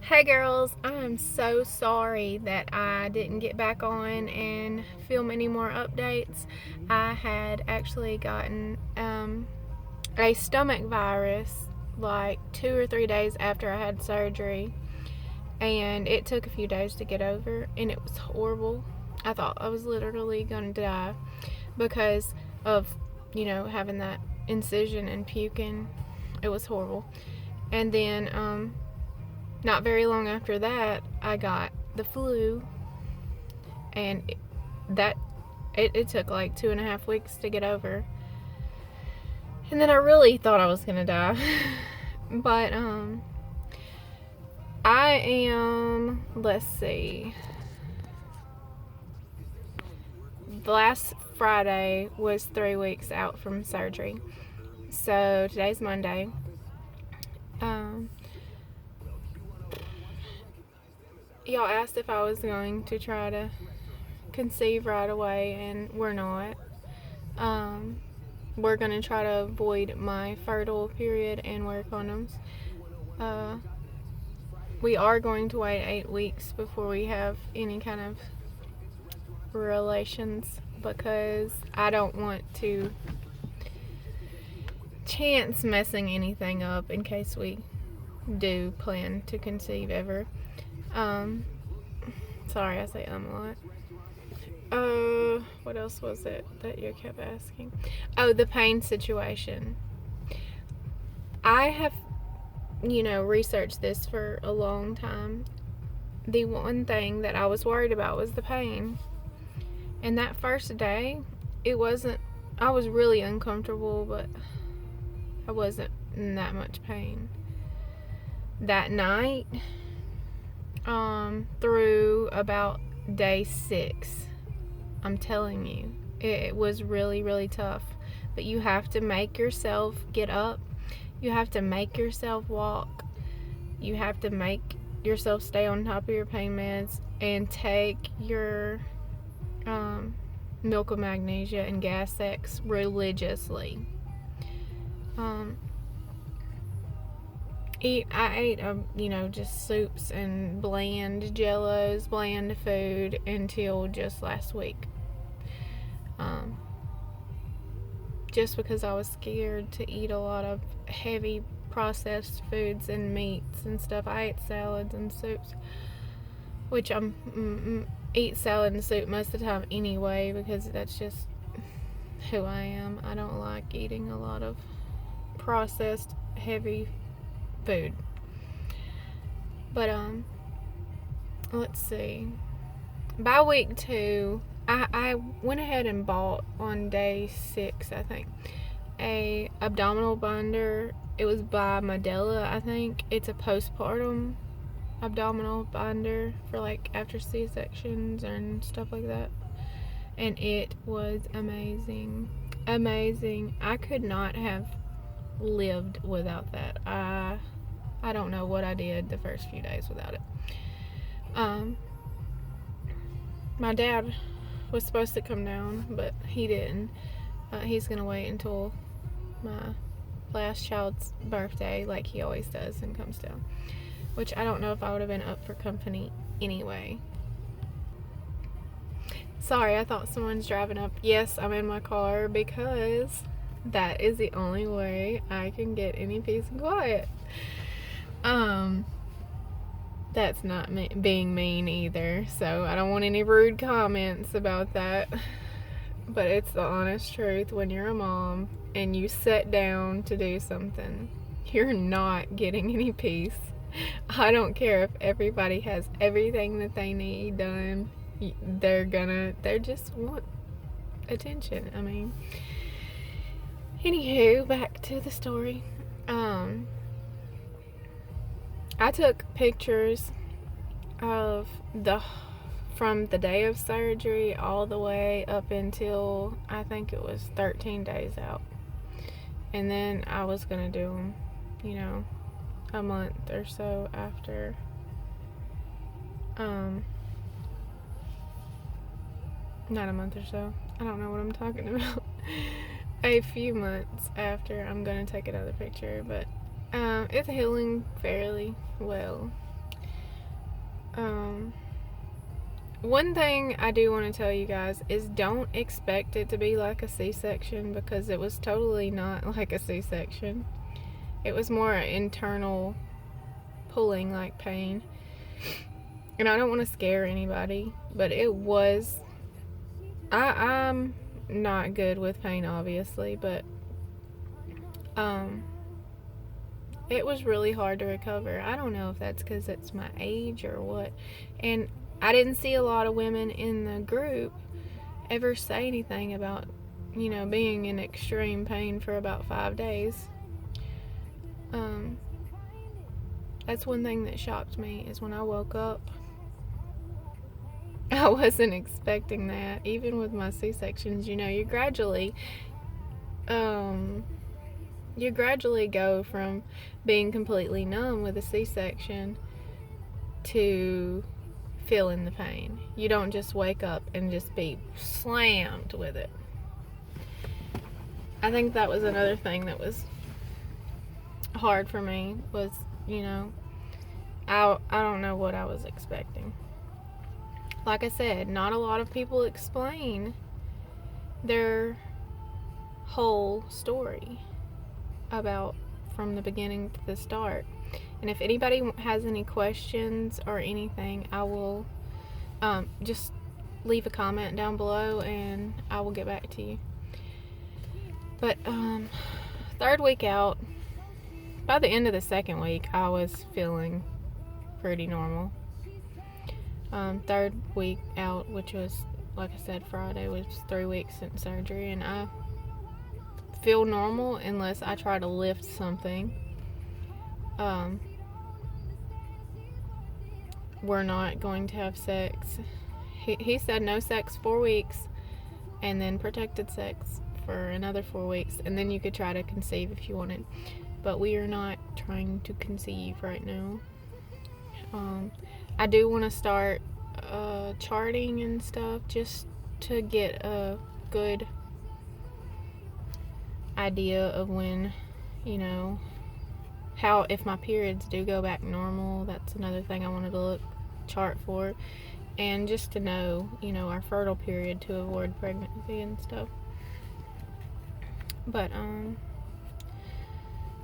Hey girls, I'm so sorry that I didn't get back on and film any more updates. I had actually gotten a stomach virus like 2 or 3 days after I had surgery, and it took a few days to get over, and it was horrible. I thought I was literally gonna die because of, having that incision and puking. It was horrible. And then, not very long after that, I got the flu, and it took like 2.5 weeks to get over. And then I really thought I was gonna die. But I am, let's see, last Friday was 3 weeks out from surgery. So today's Monday. Um, y'all asked if I was going to try to conceive right away, and we're not. We're going to try to avoid my fertile period and wear condoms. We are going to wait 8 weeks before we have any kind of relations because I don't want to chance messing anything up in case we do plan to conceive ever. Sorry, I say a lot. What else was it that you kept asking? Oh, the pain situation. I have, researched this for a long time. The one thing that I was worried about was the pain. And that first day, I was really uncomfortable, but I wasn't in that much pain. That night, through about day 6, I'm telling you, it was really, really tough. But you have to make yourself get up. You have to make yourself walk. You have to make yourself stay on top of your pain meds and take your milk of magnesia and Gas-X religiously. I ate, just soups and bland jellos, bland food until just last week. Just because I was scared to eat a lot of heavy processed foods and meats and stuff. I ate salads and soups, which eat salad and soup most of the time anyway because that's just who I am. I don't like eating a lot of processed heavy food. But let's see. By week 2, I went ahead and bought on day 6, I think, a abdominal binder. It was by Medela, I think. It's a postpartum abdominal binder for like after C-sections and stuff like that. And it was amazing. Amazing. I could not have lived without that. I don't know what I did the first few days without it. My dad was supposed to come down, but he didn't. He's gonna wait until my last child's birthday, like he always does, and comes down. Which I don't know if I would have been up for company anyway. Sorry, I thought someone's driving up. Yes, I'm in my car because that is the only way I can get any peace and quiet. That's not being mean either, so I don't want any rude comments about that. But it's the honest truth. When you're a mom and you sit down to do something, you're not getting any peace. I don't care if everybody has everything that they need done. They just want attention. I mean, anywho, back to the story. I took pictures of from the day of surgery all the way up until I think it was 13 days out. And then I was gonna do them, a month or so after. Not a month or so. I don't know what I'm talking about. A few months after I'm gonna take another picture, but it's healing fairly well. One thing I do want to tell you guys is don't expect it to be like a C-section, because it was totally not like a C-section. It was more internal pulling, like pain. And I don't want to scare anybody, but it was... I'm not good with pain, obviously, but it was really hard to recover. I don't know if that's because it's my age or what. And I didn't see a lot of women in the group ever say anything about, being in extreme pain for about 5 days. That's one thing that shocked me, is when I woke up, I wasn't expecting that. Even with my C-sections, you gradually go from being completely numb with a C-section to feeling the pain. You don't just wake up and just be slammed with it. I think that was another thing that was hard for me, was, I don't know what I was expecting. Like I said, not a lot of people explain their whole story about from the beginning to the start. And if anybody has any questions or anything, I will just leave a comment down below and I will get back to you. But 3rd week out, by the end of the 2nd week, I was feeling pretty normal. 3rd week out, which was, like I said, Friday, was 3 weeks since surgery, and I feel normal unless I try to lift something. We're not going to have sex. He said no sex 4 weeks, and then protected sex for another 4 weeks, and then you could try to conceive if you wanted. But we are not trying to conceive right now. I do want to start charting and stuff, just to get a good idea of when, how, if my periods do go back normal. That's another thing I wanted to chart for, and just to know, our fertile period, to avoid pregnancy and stuff. But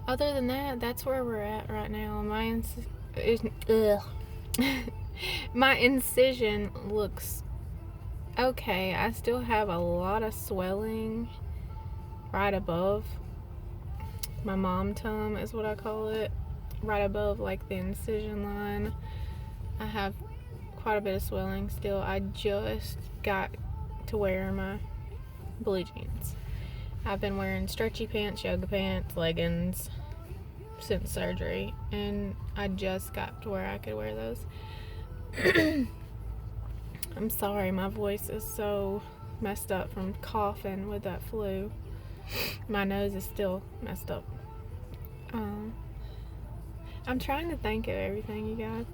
other than that, that's where we're at right now. My incision looks okay. I still have a lot of swelling right above my mom tum, is what I call it, right above like the incision line. I have quite a bit of swelling still. I just got to wear my blue jeans. I've been wearing stretchy pants, yoga pants, leggings since surgery, and I just got to where I could wear those. I'm sorry, my voice is so messed up from coughing with that flu. My nose is still messed up. I'm trying to think of everything, you guys.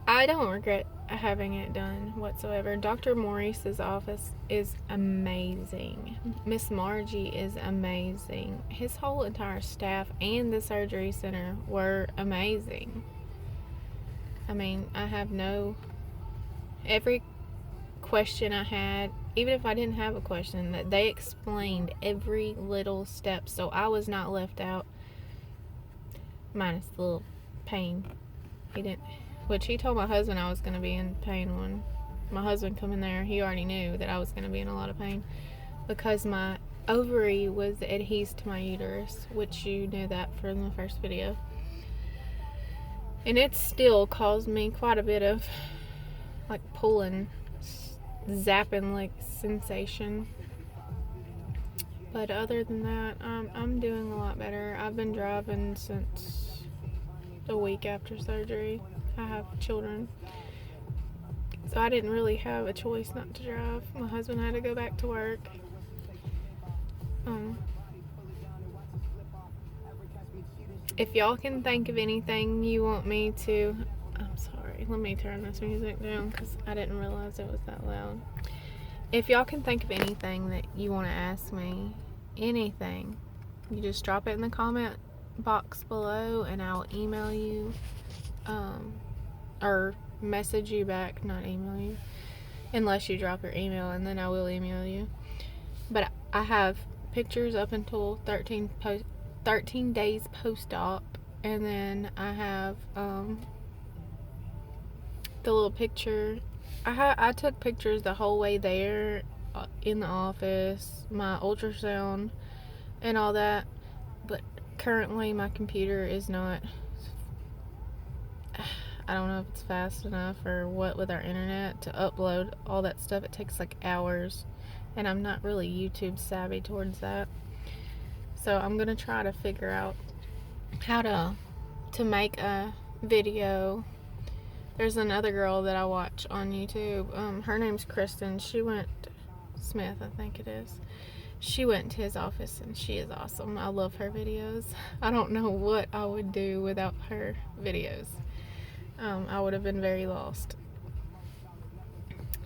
I don't regret having it done whatsoever. Dr. Maurice's office is amazing. Miss Margie is amazing. His whole entire staff and the surgery center were amazing. I mean, I have every question I had, even if I didn't have a question, that they explained every little step, so I was not left out, minus the little pain. He told my husband I was going to be in pain when my husband come in there. He already knew that I was going to be in a lot of pain because my ovary was adhesed to my uterus, which you knew that from the first video. And it still caused me quite a bit of like pulling, zapping like sensation. But other than that, I'm doing a lot better. I've been driving since a week after surgery. I have children, so I didn't really have a choice not to drive. My husband had to go back to work. If y'all can think of anything you want me to... I'm sorry, let me turn this music down because I didn't realize it was that loud. If y'all can think of anything that you want to ask me, anything, you just drop it in the comment box below and I'll email you or message you back, not email you, unless you drop your email, and then I will email you. But I have pictures up until 13 days post-op, and then I have the little picture. I took pictures the whole way there in the office, my ultrasound and all that, but currently my computer is not, I don't know if it's fast enough or what with our internet to upload all that stuff. It takes like hours, and I'm not really YouTube savvy towards that. So I'm gonna try to figure out how to make a video. There's another girl that I watch on YouTube. Her name's Kristen. Smith, I think it is. She went to his office, and she is awesome. I love her videos. I don't know what I would do without her videos. I would have been very lost.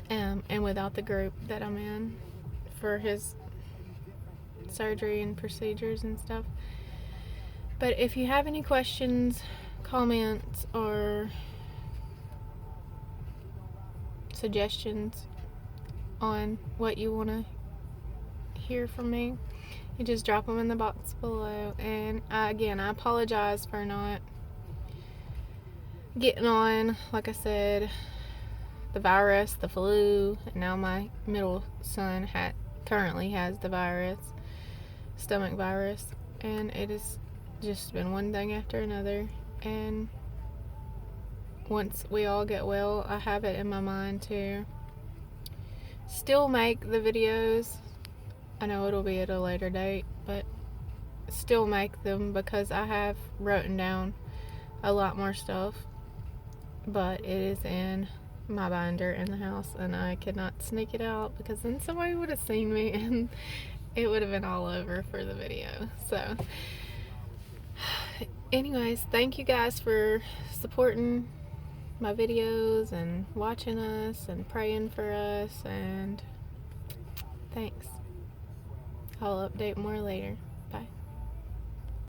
And without the group that I'm in for his surgery and procedures and stuff. But if you have any questions, comments, or suggestions on what you want to hear from me, you just drop them in the box below. And again, I apologize for not getting on. Like I said, the virus, the flu, and now my middle son currently has the virus, stomach virus, and it has just been one thing after another. And once we all get well, I have it in my mind to still make the videos. I know it'll be at a later date, but still make them, because I have written down a lot more stuff, but it is in my binder in the house, and I could not sneak it out, because then somebody would have seen me and it would have been all over for the video. So anyways, thank you guys for supporting my videos and watching us and praying for us, and thanks. I'll update more later.